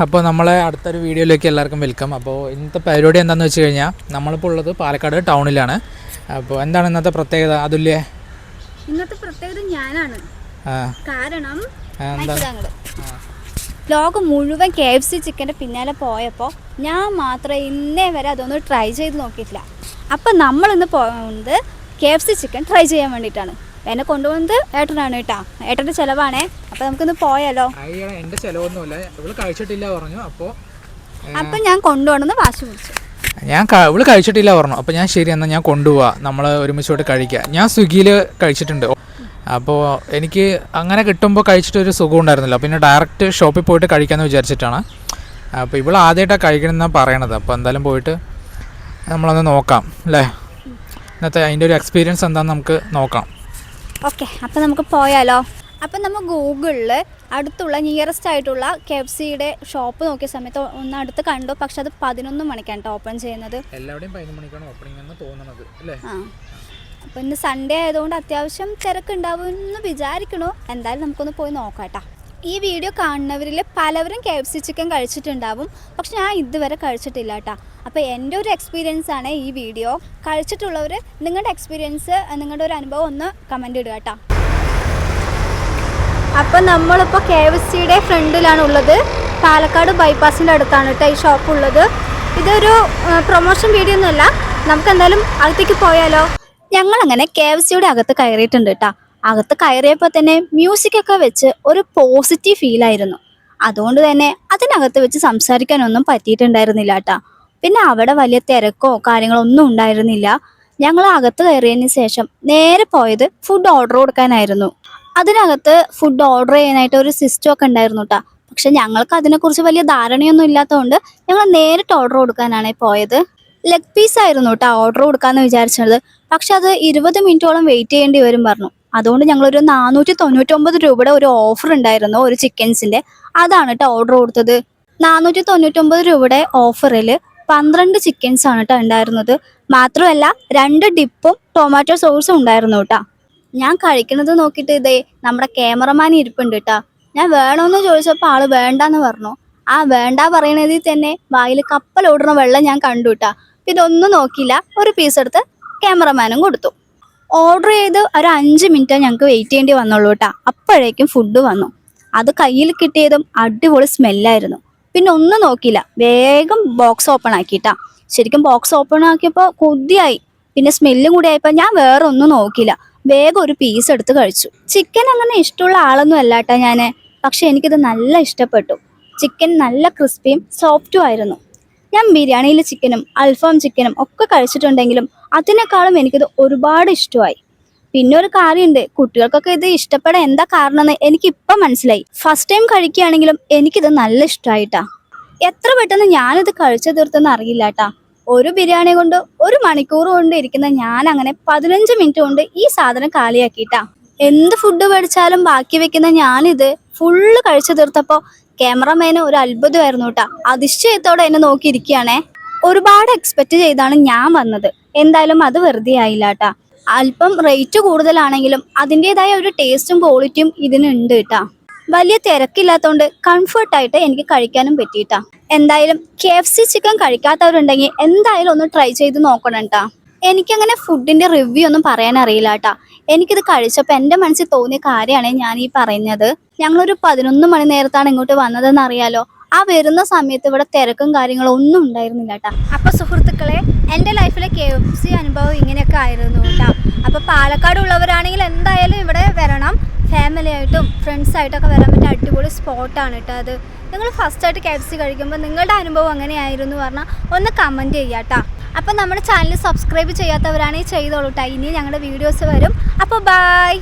അപ്പോൾ നമ്മളെ അടുത്തൊരു വീഡിയോയിലേക്ക് എല്ലാവർക്കും വെൽക്കം. അപ്പോൾ ഇന്നത്തെ പരിപാടി എന്താണെന്ന് വെച്ച് കഴിഞ്ഞാൽ നമ്മളിപ്പോൾ ഉള്ളത് പാലക്കാട് ടൗണിലാണ്. അപ്പോൾ എന്താണ് ഇന്നത്തെ പ്രത്യേകത അതുല്യേ? ഇന്നത്തെ പ്രത്യേകത ഞാനാണ്. കാരണം ലോകം മുഴുവൻ KFC ചിക്കൻ്റെ പിന്നാലെ പോയപ്പോൾ ഞാൻ മാത്രമേ ഇന്നേ വരെ അതൊന്ന് ട്രൈ ചെയ്ത് നോക്കിയിട്ടില്ല. അപ്പം നമ്മളിന്ന് പോകുന്നത് KFC ചിക്കൻ ട്രൈ ചെയ്യാൻ വേണ്ടിയിട്ടാണ്. എന്നെ കൊണ്ടുപോകുന്നത് ഏട്ടനാണ് കേട്ടോ. ഏട്ടൻ്റെ ചിലവാണേ. അപ്പോൾ നമുക്കിന്ന് പോയാലോ? എൻ്റെ ചിലവൊന്നുമില്ല, ഇവള് കഴിച്ചിട്ടില്ല പറഞ്ഞു. അപ്പം ഞാൻ കൊണ്ടുപോകണമെന്ന് വാശി പിടിച്ചു. ഇവള് കഴിച്ചിട്ടില്ല പറഞ്ഞു. അപ്പോൾ ഞാൻ ശരി എന്നാൽ ഞാൻ കൊണ്ടുപോവാം, നമ്മൾ ഒരുമിച്ചോട്ട് കഴിക്കുക. ഞാൻ സ്വിഗ്ഗിയിൽ കഴിച്ചിട്ടുണ്ട്. അപ്പോൾ എനിക്ക് അങ്ങനെ കിട്ടുമ്പോൾ കഴിച്ചിട്ടൊരു സുഖം ഉണ്ടായിരുന്നില്ല. പിന്നെ ഡയറക്റ്റ് ഷോപ്പിൽ പോയിട്ട് കഴിക്കാമെന്ന് വിചാരിച്ചിട്ടാണ്. അപ്പോൾ ഇവൾ ആദ്യമായിട്ടാണ് കഴിക്കണമെന്നാണ് പറയണത്. അപ്പോൾ എന്തായാലും പോയിട്ട് നമ്മളൊന്ന് നോക്കാം അല്ലേ, ഇന്നത്തെ അതിൻ്റെ ഒരു എക്സ്പീരിയൻസ് എന്താണെന്ന് നമുക്ക് നോക്കാം. ഓക്കെ, അപ്പോൾ നമുക്ക് പോയാലോ? അപ്പം നമ്മൾ ഗൂഗിളിൽ അടുത്തുള്ള നിയറസ്റ്റ് ആയിട്ടുള്ള KFCയുടെ ഷോപ്പ് നോക്കിയ സമയത്ത് ഒന്ന് അടുത്ത് കണ്ടു. പക്ഷെ അത് 11 മണിക്കാണ് ഓപ്പൺ ചെയ്യുന്നത്. എല്ലാവരുടെയും 11 മണിക്കാണ് ഓപ്പണിംഗ് എന്ന് തോന്നുന്നത് അല്ലേ? അപ്പോൾ ഇന്ന് സൺഡേ ആയതുകൊണ്ട് അത്യാവശ്യം തിരക്കുണ്ടാവുമെന്ന് വിചാരിക്കണു. എന്തായാലും നമുക്കൊന്ന് പോയി നോക്കാം. ഈ വീഡിയോ കാണുന്നവരിൽ പലവരും KFC ചിക്കൻ കഴിച്ചിട്ടുണ്ടാവും. പക്ഷെ ഞാൻ ഇതുവരെ കഴിച്ചിട്ടില്ല കേട്ടോ. അപ്പോൾ എൻ്റെ ഒരു എക്സ്പീരിയൻസ് ആണ് ഈ വീഡിയോ. കഴിച്ചിട്ടുള്ളവർ നിങ്ങളുടെ എക്സ്പീരിയൻസ്, നിങ്ങളുടെ ഒരു അനുഭവം ഒന്ന് കമൻ്റ് ഇടുക കേട്ടോ. അപ്പം നമ്മളിപ്പോൾ KFCയുടെ ഫ്രണ്ടിലാണ് ഉള്ളത്. പാലക്കാട് ബൈപ്പാസിൻ്റെ അടുത്താണ് കേട്ടോ ഈ ഷോപ്പ് ഉള്ളത്. ഇതൊരു പ്രൊമോഷൻ വീഡിയോ ഒന്നുമല്ല. നമുക്ക് എന്തായാലും അകത്തേക്ക് പോയാലോ? ഞങ്ങളങ്ങനെ KFCയുടെ അകത്ത് കയറിയിട്ടുണ്ട് കേട്ടോ. അകത്ത് കയറിയപ്പോൾ തന്നെ മ്യൂസിക്കൊക്കെ വെച്ച് ഒരു പോസിറ്റീവ് ഫീലായിരുന്നു. അതുകൊണ്ട് തന്നെ അതിനകത്ത് വെച്ച് സംസാരിക്കാനൊന്നും പറ്റിയിട്ടുണ്ടായിരുന്നില്ല കേട്ടോ. പിന്നെ അവിടെ വലിയ തിരക്കോ കാര്യങ്ങളോ ഒന്നും ഉണ്ടായിരുന്നില്ല. ഞങ്ങൾ അകത്ത് കയറിയതിന് ശേഷം നേരെ പോയത് ഫുഡ് ഓർഡർ കൊടുക്കാനായിരുന്നു. അതിനകത്ത് ഫുഡ് ഓർഡർ ചെയ്യാനായിട്ട് ഒരു സിസ്റ്റം ഒക്കെ ഉണ്ടായിരുന്നു കേട്ടോ. പക്ഷെ ഞങ്ങൾക്ക് അതിനെക്കുറിച്ച് വലിയ ധാരണയൊന്നും ഇല്ലാത്തതുകൊണ്ട് ഞങ്ങൾ നേരിട്ട് ഓർഡർ കൊടുക്കാനാണ് പോയത്. ലെഗ് പീസ് ആയിരുന്നു കേട്ടോ ഓർഡർ കൊടുക്കാമെന്ന് വിചാരിച്ചത്. പക്ഷെ അത് 20 മിനിറ്റോളം വെയിറ്റ് ചെയ്യേണ്ടി വരും പറഞ്ഞു. അതുകൊണ്ട് ഞങ്ങളൊരു 499 രൂപയുടെ ഒരു ഓഫർ ഉണ്ടായിരുന്നു ഒരു ചിക്കൻസിൻ്റെ. അതാണ് കേട്ടോ ഓർഡർ കൊടുത്തത്. 499 രൂപയുടെ ഓഫറിൽ 12 ചിക്കൻസ് ആണ് കേട്ടോ ഉണ്ടായിരുന്നത്. മാത്രമല്ല 2 ഡിപ്പും ടൊമാറ്റോ സോസും ഉണ്ടായിരുന്നു കേട്ടോ. ഞാൻ കഴിക്കുന്നത് നോക്കിയിട്ട് ഇതേ നമ്മുടെ ക്യാമറമാൻ ഇരിപ്പുണ്ട് കേട്ടോ. ഞാൻ വേണമെന്ന് ചോദിച്ചപ്പോൾ ആള് വേണ്ടാന്ന് പറഞ്ഞു. ആ വേണ്ട പറയണതിൽ തന്നെ വായിൽ കപ്പലോടുന്ന വെള്ളം ഞാൻ കണ്ടു കേട്ടോ. പിന്നെ ഒന്നും നോക്കിയില്ല, ഒരു പീസ് എടുത്ത് ക്യാമറമാനും കൊടുത്തു. ഓർഡർ ചെയ്ത് ഒരു 5 മിനിറ്റ് ഞങ്ങൾക്ക് വെയിറ്റ് ചെയ്യേണ്ടി വന്നുള്ളൂ കേട്ടോ. അപ്പോഴേക്കും ഫുഡ് വന്നു. അത് കയ്യിൽ കിട്ടിയതും അടിപൊളി സ്മെല്ലായിരുന്നു. പിന്നെ ഒന്നും നോക്കിയില്ല, വേഗം ബോക്സ് ഓപ്പൺ ആക്കിയിട്ടാ. ശരിക്കും ബോക്സ് ഓപ്പൺ ആക്കിയപ്പോൾ കൊതിയായി. പിന്നെ സ്മെല്ലും കൂടി ആയപ്പോൾ ഞാൻ വേറെ ഒന്നും നോക്കിയില്ല, വേഗം ഒരു പീസ് എടുത്ത് കഴിച്ചു. ചിക്കൻ അങ്ങനെ ഇഷ്ടമുള്ള ആളൊന്നും അല്ല കേട്ടോ ഞാൻ. പക്ഷെ എനിക്കിത് നല്ല ഇഷ്ടപ്പെട്ടു. ചിക്കൻ നല്ല ക്രിസ്പിയും സോഫ്റ്റും ആയിരുന്നു. ഞാൻ ബിരിയാണിയിൽ ചിക്കനും അൽഫാം ചിക്കനും ഒക്കെ കഴിച്ചിട്ടുണ്ടെങ്കിലും അതിനേക്കാളും എനിക്കിത് ഒരുപാട് ഇഷ്ടമായി. പിന്നെ ഒരു കാര്യമുണ്ട്, കുട്ടികൾക്കൊക്കെ ഇത് ഇഷ്ടപ്പെടാൻ എന്താ കാരണം എന്ന് എനിക്കിപ്പം മനസ്സിലായി. ഫസ്റ്റ് ടൈം കഴിക്കുകയാണെങ്കിലും എനിക്കിത് നല്ല ഇഷ്ടമായിട്ടാ. എത്ര പെട്ടെന്ന് ഞാനിത് കഴിച്ചു തീർത്തെന്ന് അറിയില്ല കേട്ടാ. ഒരു ബിരിയാണി കൊണ്ട് 1 മണിക്കൂർ കൊണ്ട് ഇരിക്കുന്ന ഞാൻ അങ്ങനെ 15 മിനിറ്റ് കൊണ്ട് ഈ സാധനം കാലിയാക്കിയിട്ടാ. എന്ത് ഫുഡ് മേടിച്ചാലും ബാക്കി വെക്കുന്ന ഞാനിത് ഫുള്ള് കഴിച്ചു തീർത്തപ്പോൾ ക്യാമറമാന് ഒരു അത്ഭുതമായിരുന്നു കേട്ടോ. അതിശയത്തോടെ എന്നെ നോക്കിയിരിക്കുകയാണേ. ഒരുപാട് എക്സ്പെക്റ്റ് ചെയ്താണ് ഞാൻ വന്നത്. എന്തായാലും അത് വെറുതെ ആയില്ല കേട്ടാ. അല്പം റേറ്റ് കൂടുതലാണെങ്കിലും അതിൻ്റെതായ ഒരു ടേസ്റ്റും ക്വാളിറ്റിയും ഇതിനുണ്ട് കേട്ടാ. വലിയ തിരക്കില്ലാത്തതുകൊണ്ട് കംഫർട്ടായിട്ട് എനിക്ക് കഴിക്കാനും പറ്റിയിട്ടാ. എന്തായാലും KFC ചിക്കൻ കഴിക്കാത്തവരുണ്ടെങ്കിൽ എന്തായാലും ഒന്ന് ട്രൈ ചെയ്ത് നോക്കണം കേട്ടാ. എനിക്കങ്ങനെ ഫുഡിൻ്റെ റിവ്യൂ ഒന്നും പറയാൻ അറിയില്ല കേട്ടാ. എനിക്കിത് കഴിച്ചപ്പോൾ എൻ്റെ മനസ്സിൽ തോന്നിയ കാര്യമാണ് ഞാൻ ഈ പറയുന്നത്. ഞങ്ങളൊരു 11 മണി നേരത്താണ് ഇങ്ങോട്ട് വന്നതെന്ന് അറിയാലോ. ആ വരുന്ന സമയത്ത് ഇവിടെ തിരക്കും കാര്യങ്ങളും ഒന്നും ഉണ്ടായിരുന്നില്ല കേട്ടോ. അപ്പോൾ സുഹൃത്തുക്കളെ, എൻ്റെ ലൈഫിലെ KFC അനുഭവം ഇങ്ങനെയൊക്കെ ആയിരുന്നു കേട്ടോ. അപ്പോൾ പാലക്കാട് ഉള്ളവരാണെങ്കിൽ എന്തായാലും ഇവിടെ വരണം. ഫാമിലി ആയിട്ടും ഫ്രണ്ട്സായിട്ടൊക്കെ വരാൻ പറ്റിയ അടിപൊളി സ്പോട്ടാണ് കേട്ടോ അത്. നിങ്ങൾ ഫസ്റ്റായിട്ട് KFC കഴിക്കുമ്പോൾ നിങ്ങളുടെ അനുഭവം എങ്ങനെയായിരുന്നു പറഞ്ഞാൽ ഒന്ന് കമൻറ്റ് ചെയ്യുക കേട്ടോ. അപ്പോൾ നമ്മുടെ ചാനൽ സബ്സ്ക്രൈബ് ചെയ്യാത്തവരാണെങ്കിൽ ചെയ്തോളൂ കേട്ടോ. ഇനി ഞങ്ങളുടെ വീഡിയോസ് വരും. അപ്പോൾ ബൈ.